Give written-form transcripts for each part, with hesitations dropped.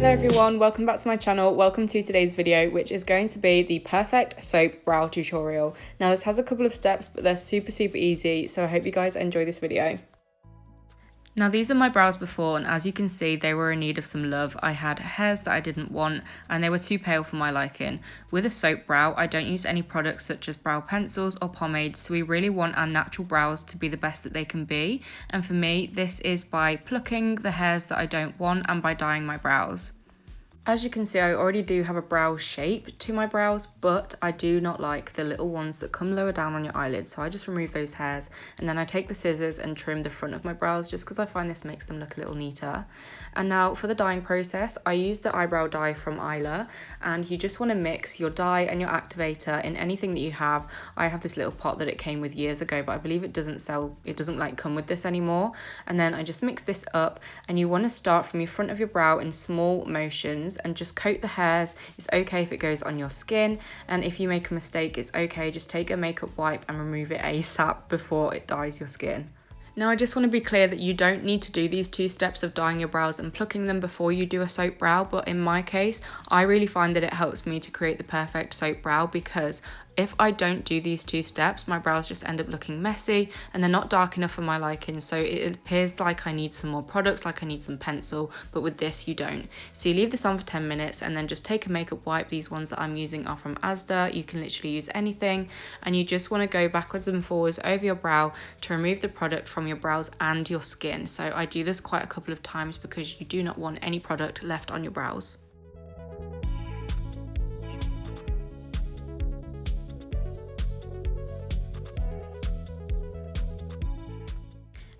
Hello everyone, welcome back to my channel. Welcome to today's video, which is going to be the perfect soap brow tutorial. Now this has a couple of steps, but they're super easy, so I hope you guys enjoy this video. Now these are my brows before, and as you can see they were in need of some love. I had hairs that I didn't want and they were too pale for my liking. With a soap brow I don't use any products such as brow pencils or pomades, so we really want our natural brows to be the best that they can be, and for me this is by plucking the hairs that I don't want and by dyeing my brows. As you can see, I already do have a brow shape to my brows, but I do not like the little ones that come lower down on your eyelids, so I just remove those hairs and then I take the scissors and trim the front of my brows just because I find this makes them look a little neater. And now for the dyeing process, I use the eyebrow dye from Isla, and you just want to mix your dye and your activator in anything that you have. I have this little pot that it came with years ago, but I believe it doesn't like come with this anymore. And then I just mix this up, and you want to start from your front of your brow in small motions and just coat the hairs. It's okay if it goes on your skin, and if you make a mistake it's okay, just take a makeup wipe and remove it ASAP before it dyes your skin. Now I just want to be clear that you don't need to do these two steps of dyeing your brows and plucking them before you do a soap brow, but in my case I really find that it helps me to create the perfect soap brow, because if I don't do these two steps, my brows just end up looking messy and they're not dark enough for my liking, so it appears like I need some more products, like I need some pencil, but with this you don't. So you leave this on for 10 minutes and then just take a makeup wipe. These ones that I'm using are from Asda, you can literally use anything, and you just want to go backwards and forwards over your brow to remove the product from your brows and your skin. So I do this quite a couple of times because you do not want any product left on your brows.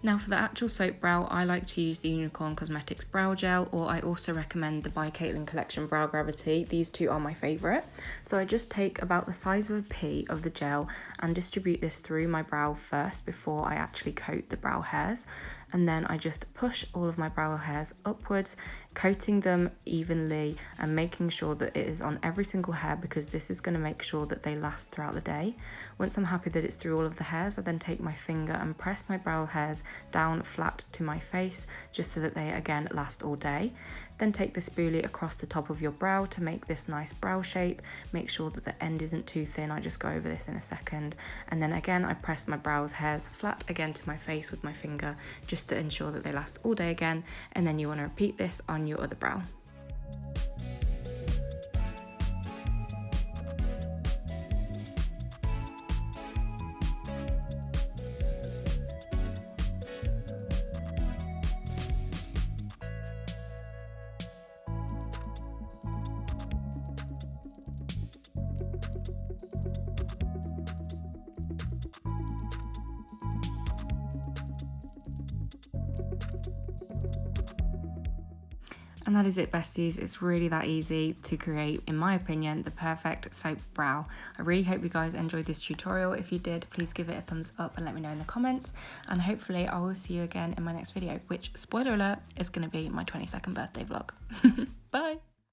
Now for the actual soap brow, I like to use the Unicorn Cosmetics Brow Gel, or I also recommend the by Caitlin Collection Brow Gravity. These two are my favourite. So I just take about the size of a pea of the gel and distribute this through my brow first before I actually coat the brow hairs. And then I just push all of my brow hairs upwards, coating them evenly and making sure that it is on every single hair, because this is going to make sure that they last throughout the day. Once I'm happy that it's through all of the hairs, I then take my finger and press my brow hairs down flat to my face just so that they again last all day. Then take the spoolie across the top of your brow to make this nice brow shape. Make sure that the end isn't too thin. I just go over this in a second. And then again I press my brows hairs flat again to my face with my finger just to ensure that they last all day again. And then you want to repeat this on your other brow. And that is it, besties. It's really that easy to create, in my opinion, the perfect soap brow. I really hope you guys enjoyed this tutorial. If you did, please give it a thumbs up and let me know in the comments. And hopefully I will see you again in my next video, which, spoiler alert, is going to be my 22nd birthday vlog. Bye!